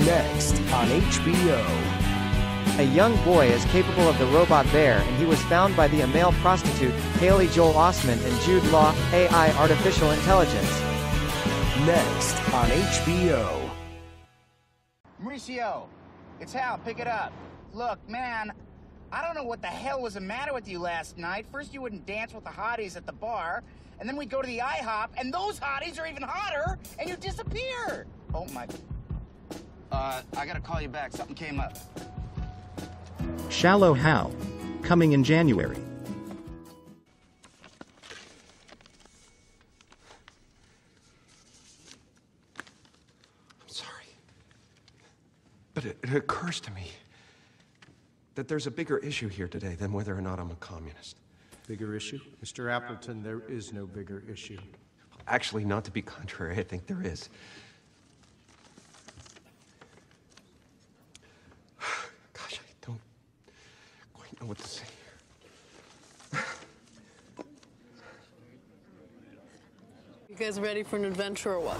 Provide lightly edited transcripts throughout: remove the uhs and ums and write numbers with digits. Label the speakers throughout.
Speaker 1: Next on HBO.
Speaker 2: A young boy is capable of the robot bear, and he was found by the male prostitute, Haley Joel Osment and Jude Law, AI Artificial Intelligence.
Speaker 1: Next on HBO.
Speaker 3: Mauricio, it's Hal, pick it up. Look, man, I don't know what the hell was the matter with you last night. First you wouldn't dance with the hotties at the bar, and then we go to the IHOP, and those hotties are even hotter, and you disappear. Oh my... I gotta call you back, something came up.
Speaker 4: Shallow Hal. Coming in January.
Speaker 5: I'm sorry. But it occurs to me that there's a bigger issue here today than whether or not I'm a communist.
Speaker 6: Bigger issue? Mr. Appleton, there is no bigger issue.
Speaker 5: Actually, not to be contrary, I think there is. Gosh, I don't quite know what to say here.
Speaker 7: You guys ready for an adventure or what?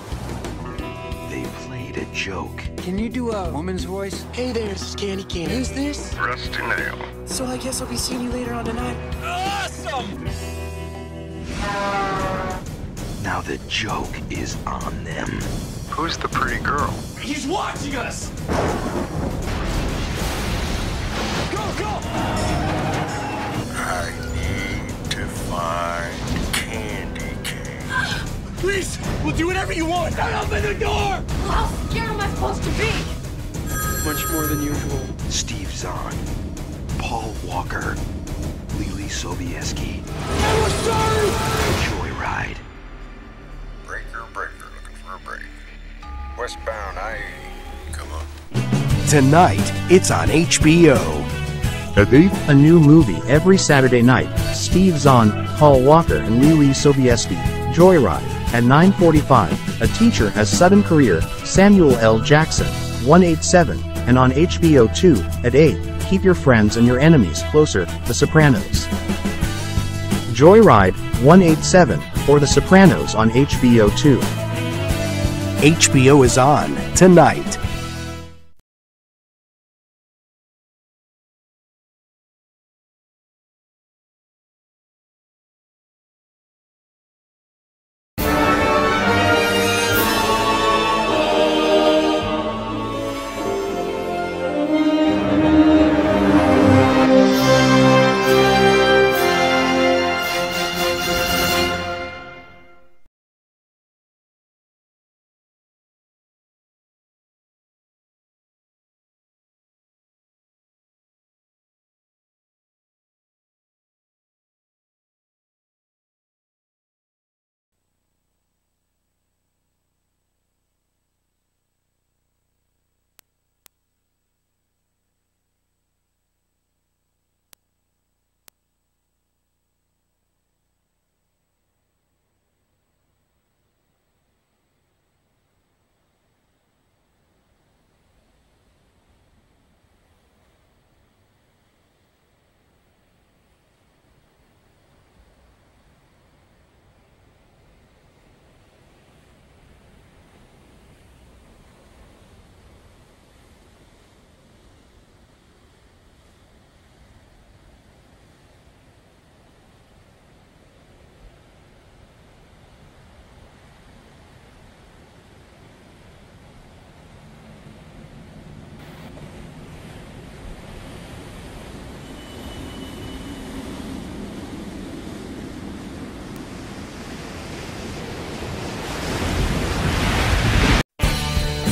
Speaker 8: They played a joke.
Speaker 9: Can you do a woman's voice?
Speaker 10: Hey there, this is Candy Cane. Who's this?
Speaker 8: Rusty Nail.
Speaker 10: So I guess I'll be seeing you later on tonight.
Speaker 9: Awesome!
Speaker 8: Now the joke is on them.
Speaker 11: Who's the pretty girl?
Speaker 9: He's watching us! Go, go!
Speaker 11: I need to find Candy Cane.
Speaker 9: Please, we'll do whatever you want! Don't open the door!
Speaker 12: How scared am I supposed to be?
Speaker 9: Much more than usual.
Speaker 8: Steve Zahn, Paul Walker, Lily Sobieski.
Speaker 9: I was sorry!
Speaker 8: Joyride.
Speaker 11: Breaker, looking for a break. Westbound I-80, come on.
Speaker 1: Tonight, it's on HBO.
Speaker 4: At 8, a new movie every Saturday night. Steve Zahn, Paul Walker and Lily Sobieski. Joyride. At 9:45, a teacher has sudden career. Samuel L. Jackson. 187. And on HBO 2, at 8, keep your friends and your enemies closer. The Sopranos. Joyride, 187, or The Sopranos on HBO 2.
Speaker 1: HBO is on tonight.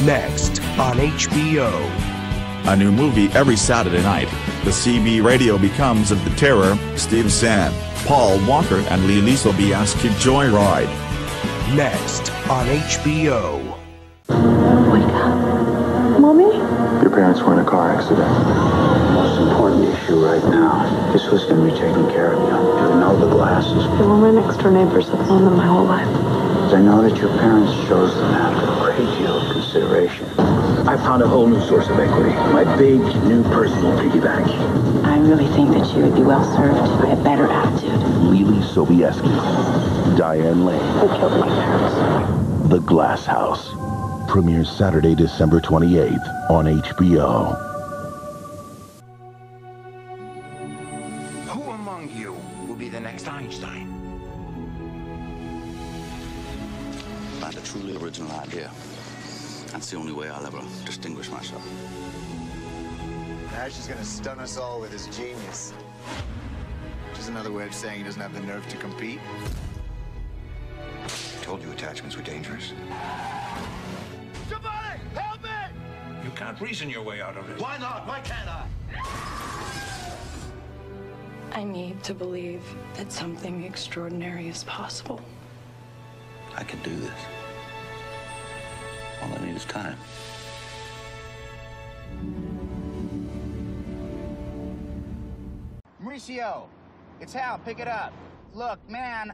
Speaker 1: Next on HBO.
Speaker 13: A new movie every Saturday night. The CB radio becomes of the terror. Steve Zahn, Paul Walker and Lily Sobieski. Joyride.
Speaker 1: Next on HBO.
Speaker 12: Wake up. Mommy?
Speaker 14: Your parents were in a car accident. The most important issue right now is who's going to be taking care of you. Do you know the glasses?
Speaker 12: They were my next door neighbors. I've known them my whole life.
Speaker 14: I know that your parents chose them after a great deal of consideration. I found a whole new source of equity. My big, new personal piggy bank.
Speaker 12: I really think that you would be well served by a better attitude.
Speaker 14: Lily Sobieski. Diane Lane.
Speaker 12: Who killed my parents?
Speaker 14: The Glass House.
Speaker 15: premieres Saturday, December 28th on HBO.
Speaker 8: Who among you will be the next Einstein?
Speaker 16: Find a truly original idea. That's the only way I'll ever distinguish myself.
Speaker 17: Ash is gonna stun us all with his genius. Which is another way of saying he doesn't have the nerve to compete.
Speaker 8: I told you attachments were dangerous.
Speaker 9: Somebody, help me!
Speaker 8: You can't reason your way out of it.
Speaker 9: Why not? Why can't I?
Speaker 7: I need to believe that something extraordinary is possible.
Speaker 16: I can do this. All I need is time.
Speaker 3: Mauricio, it's Hal. Pick it up. Look, man,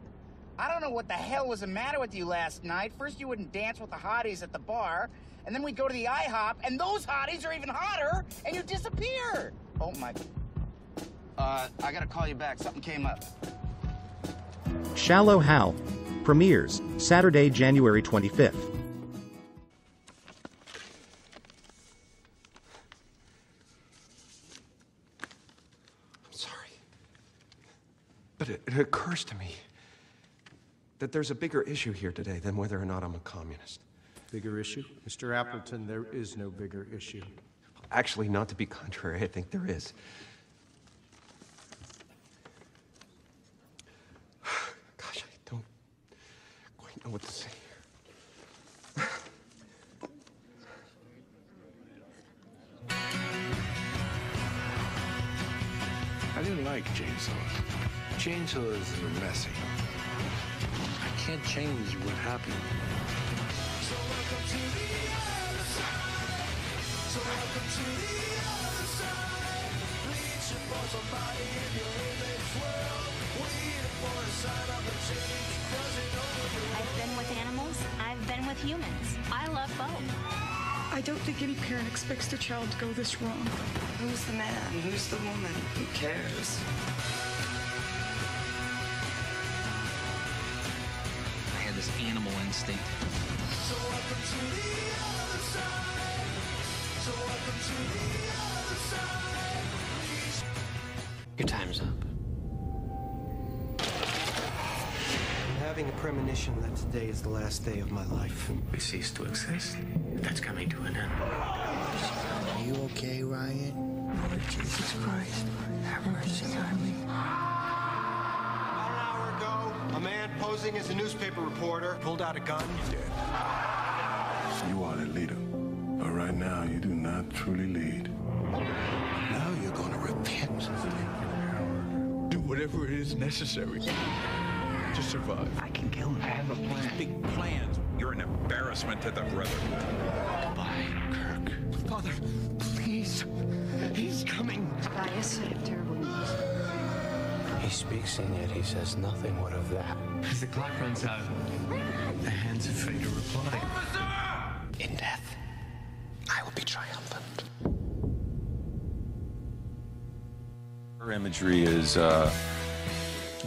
Speaker 3: I don't know what the hell was the matter with you last night. First you wouldn't dance with the hotties at the bar, and then we go to the IHOP, and those hotties are even hotter, and you disappear. Oh, my... I gotta call you back. Something came up.
Speaker 4: Shallow Hal premieres Saturday, January 25th.
Speaker 5: But it occurs to me that there's a bigger issue here today than whether or not I'm a communist.
Speaker 6: Bigger issue? Mr. Appleton, there is no bigger issue.
Speaker 5: Actually, not to be contrary, I think there is. Gosh, I don't quite know what to say here.
Speaker 8: I didn't like chainsaws. Chainsaws are messy. I can't change what happened. So welcome to the other side. So welcome to the other side. Reaching for somebody in your image world. Waiting for a sign of a change. Doesn't know you.
Speaker 18: I've been with animals. I've been with humans. I love both.
Speaker 19: I don't think any parent expects their child to go this wrong.
Speaker 20: Who's the man? Who's the woman? Who cares?
Speaker 21: I had this animal instinct.
Speaker 8: So welcome to the other side. So welcome to the other side.
Speaker 21: Your time's up.
Speaker 22: I'm having a premonition that today is the last day of my life.
Speaker 21: We cease to exist. That's coming to an end.
Speaker 22: Are you okay, Ryan?
Speaker 20: Lord Jesus Christ, have mercy on me.
Speaker 6: About an hour ago, a man posing as a newspaper reporter pulled out a gun.
Speaker 8: Dead. You are the leader. But right now, you do not truly lead. Now you're going to repent. Do whatever it is necessary to survive.
Speaker 20: I can kill him.
Speaker 21: I have a plan.
Speaker 8: Big plans.
Speaker 23: You're an embarrassment to the Brotherhood.
Speaker 20: Goodbye, Kirk.
Speaker 8: Father, please. He's coming.
Speaker 7: Gaius, I have terrible news.
Speaker 20: He speaks and yet he says nothing. What of that?
Speaker 21: As the clock runs out, the hands of fate are replying.
Speaker 20: In death, I will be triumphant.
Speaker 24: Her imagery is,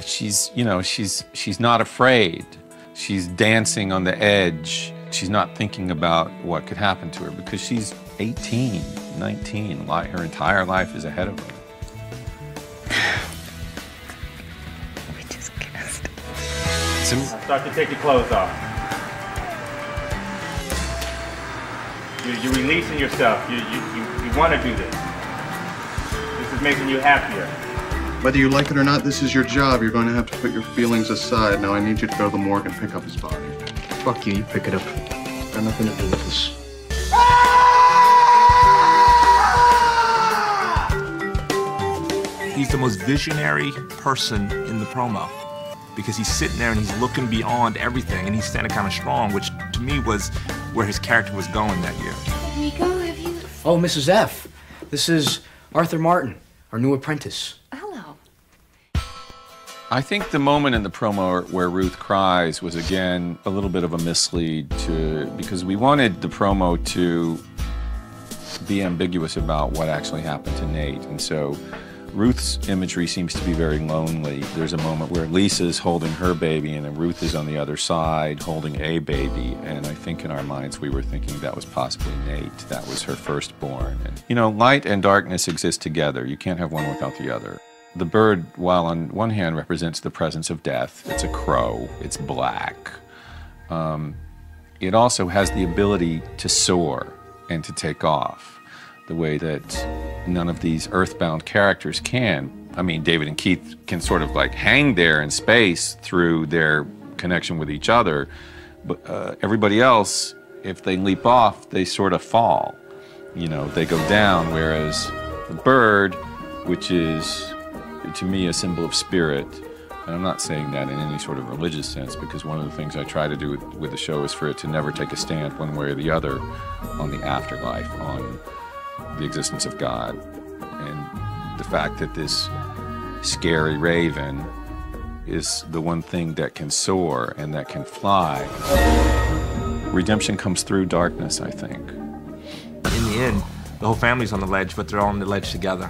Speaker 24: she's not afraid. She's dancing on the edge. She's not thinking about what could happen to her because she's 18, 19. Her entire life is ahead of her.
Speaker 20: We just kissed.
Speaker 25: Start to take your clothes off. You're releasing yourself. You want to do this. This is making you happier.
Speaker 26: Whether you like it or not, this is your job. You're going to have to put your feelings aside. Now I need you to go to the morgue and pick up his body.
Speaker 6: Fuck you, you pick it up. Got nothing to do with this.
Speaker 27: He's the most visionary person in the promo because he's sitting there and he's looking beyond everything and he's standing kind of strong, which to me was where his character was going that year.
Speaker 18: Nico, have you...
Speaker 28: Oh, Mrs. F. This is Arthur Martin, our new apprentice.
Speaker 18: Hello.
Speaker 24: I think the moment in the promo where Ruth cries was again a little bit of a mislead because we wanted the promo to be ambiguous about what actually happened to Nate. And so Ruth's imagery seems to be very lonely. There's a moment where Lisa's holding her baby and then Ruth is on the other side holding a baby, and I think in our minds we were thinking that was possibly Nate. That was her firstborn. And, you know, light and darkness exist together. You can't have one without the other. The bird, while on one hand represents the presence of death, it's a crow, it's black. It also has the ability to soar and to take off, the way that none of these earthbound characters can. I mean, David and Keith can sort of like hang there in space through their connection with each other, but everybody else, if they leap off, they sort of fall. You know, they go down, whereas the bird, which is, to me, a symbol of spirit, and I'm not saying that in any sort of religious sense, because one of the things I try to do with the show is for it to never take a stand one way or the other on the afterlife, on the existence of God, and the fact that this scary raven is the one thing that can soar and that can fly. Redemption comes through darkness, I think.
Speaker 27: In the end, the whole family's on the ledge, but they're all on the ledge together.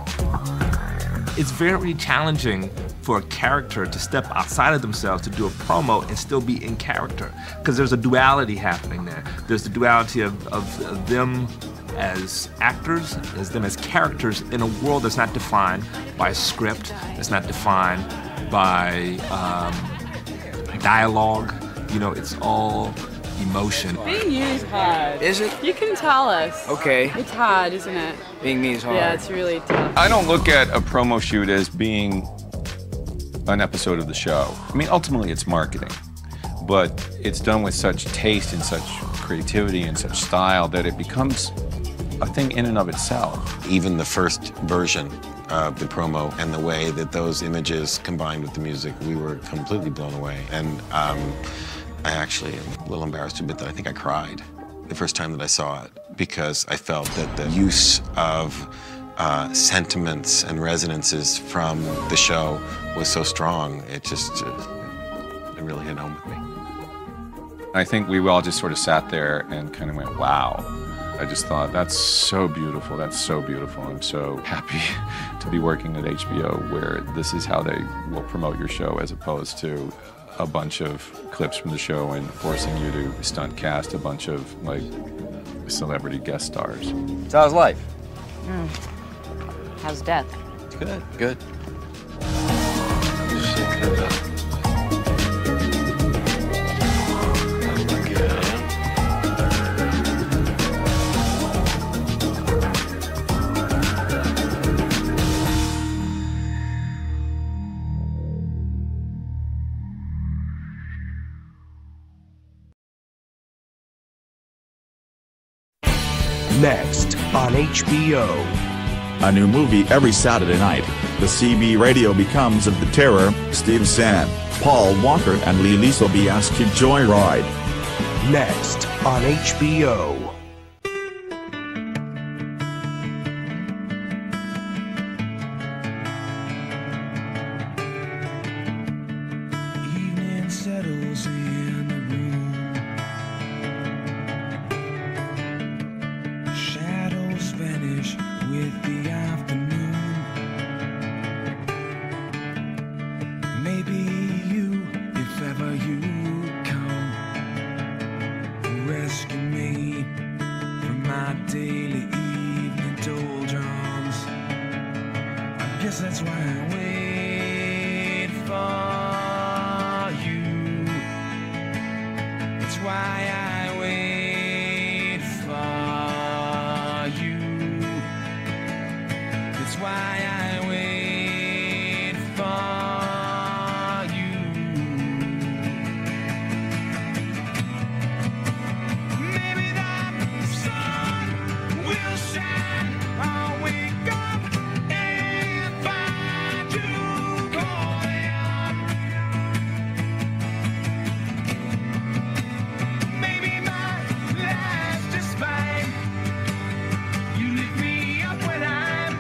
Speaker 27: It's very challenging for a character to step outside of themselves to do a promo and still be in character, because there's a duality happening there. There's the duality of them as actors, as them as characters in a world that's not defined by a script, that's not defined by dialogue. You know, it's all emotion.
Speaker 1: Being you is hard.
Speaker 28: Is it?
Speaker 1: You can tell us.
Speaker 28: Okay.
Speaker 1: It's hard, isn't it?
Speaker 28: Being me is hard.
Speaker 1: Yeah, it's really tough.
Speaker 24: I don't look at a promo shoot as being an episode of the show. I mean, ultimately it's marketing, but it's done with such taste and such creativity and such style that it becomes a thing in and of itself.
Speaker 2: Even the first version of the promo and the way that those images combined with the music, we were completely blown away. And I actually am a little embarrassed to admit that I think I cried the first time that I saw it, because I felt that the use of sentiments and resonances from the show was so strong. It just, it really hit home with me.
Speaker 24: I think we all just sort of sat there and kind of went, wow. I just thought, that's so beautiful, that's so beautiful. I'm so happy to be working at HBO, where this is how they will promote your show, as opposed to a bunch of clips from the show and forcing you to stunt cast a bunch of, like, celebrity guest stars.
Speaker 28: So how's life?
Speaker 10: How's death?
Speaker 28: Good, good.
Speaker 11: Next on HBO. A new movie every Saturday night. The CB Radio Becomes of the Terror, Steve Zahn, Paul Walker and Leelee Sobieski Joyride. Next on HBO.
Speaker 12: Evening settles in the room. Shadows vanish with the afternoon. Maybe you, if ever you come, rescue me from my daily evening doldrums. I guess that's why I wait for you. That's why I wait for you. That's why I wait for you. Maybe that sun will shine. I'll wake up and find you calling. Maybe my life's just fine. You lift me up when I'm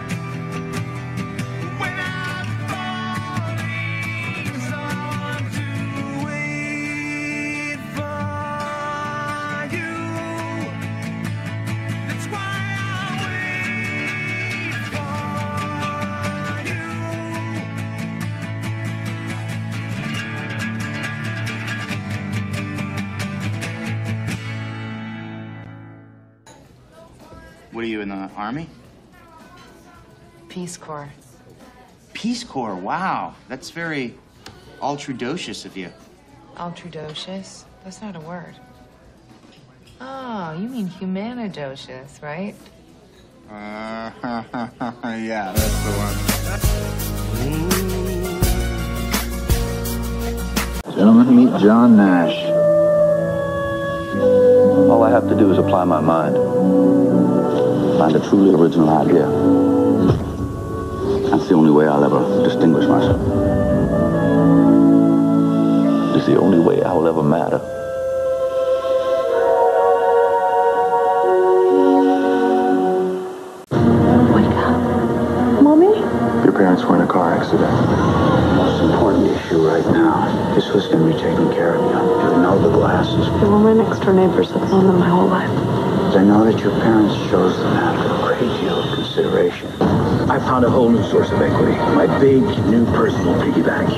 Speaker 3: What are you, in the Army?
Speaker 9: Peace Corps.
Speaker 3: Peace Corps, wow. That's very ultra-docious of you.
Speaker 9: Ultra-docious? That's not a word. Oh, you mean humanidocious, right?
Speaker 3: Yeah, that's the one.
Speaker 10: Gentlemen, meet John Nash. All I have to do is apply my mind. Find a truly original idea. That's the only way I'll ever distinguish myself. It's the only way I'll ever matter.
Speaker 7: Wake up. Mommy?
Speaker 10: Your parents were in a car accident. The most important issue right now, this was going to be taken care of. You know the glasses.
Speaker 7: They were my next door neighbors. I've known them my whole life.
Speaker 10: I know that your parents chose them after a great deal of consideration. I found a whole new source of equity. My big, new personal piggy bank.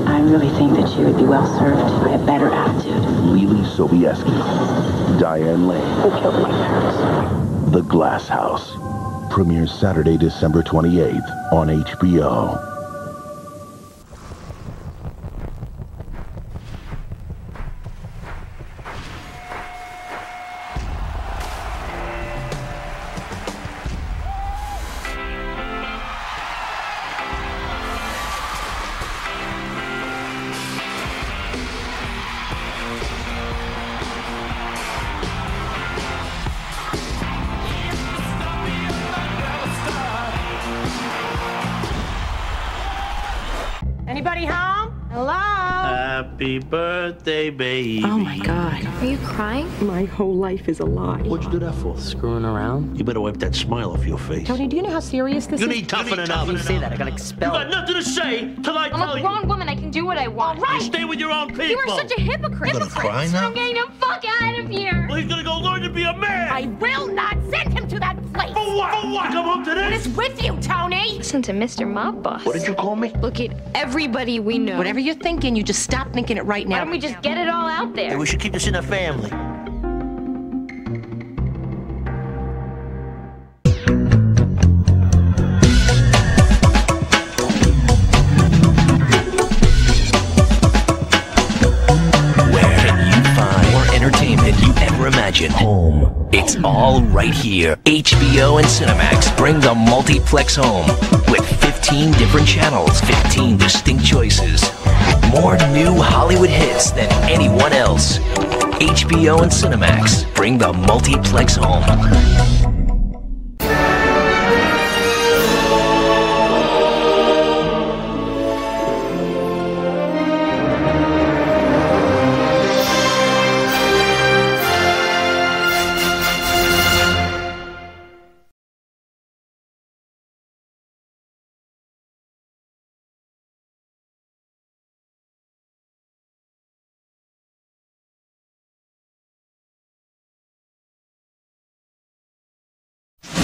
Speaker 7: I really think that you would be well served by a better attitude.
Speaker 10: Lily Sobieski. Diane Lane.
Speaker 7: Who killed my parents?
Speaker 10: The Glass House. Premieres Saturday, December 28th on HBO.
Speaker 13: Anybody home? Hello?
Speaker 14: Happy birthday, baby.
Speaker 13: Oh my God.
Speaker 15: Are you crying?
Speaker 13: My whole life is a lie.
Speaker 14: What'd you do that for?
Speaker 28: Screwing around?
Speaker 14: You better wipe that smile off your face.
Speaker 13: Tony, do you know how serious this
Speaker 14: You
Speaker 13: is?
Speaker 14: need toughening up.
Speaker 28: You say that, I got expelled.
Speaker 14: You got nothing to say till I tell
Speaker 15: I'm a
Speaker 14: you.
Speaker 15: grown woman. I can do what I want.
Speaker 14: All right. Stay with your own people.
Speaker 15: You are such a hypocrite.
Speaker 14: You gonna cry now?
Speaker 15: I'm getting the fuck out of here.
Speaker 14: Well, he's gonna go learn to be a man.
Speaker 13: I will not send him to that place.
Speaker 14: For what? For what? Come home to
Speaker 13: What
Speaker 14: this?
Speaker 13: is with you, Tony?
Speaker 15: Listen to Mr. Mob Boss.
Speaker 14: What did you call me?
Speaker 15: Look at everybody we know.
Speaker 13: Whatever you're thinking, you just stop thinking it right now.
Speaker 15: Why don't we just get it all out there?
Speaker 14: Hey, we should keep this in the family.
Speaker 16: Where can you find more entertainment you ever imagined? Home. It's all right here. HBO and Cinemax bring the multiplex home with 15 different channels, 15 distinct choices. More new Hollywood hits than anyone else. HBO and Cinemax bring the multiplex home.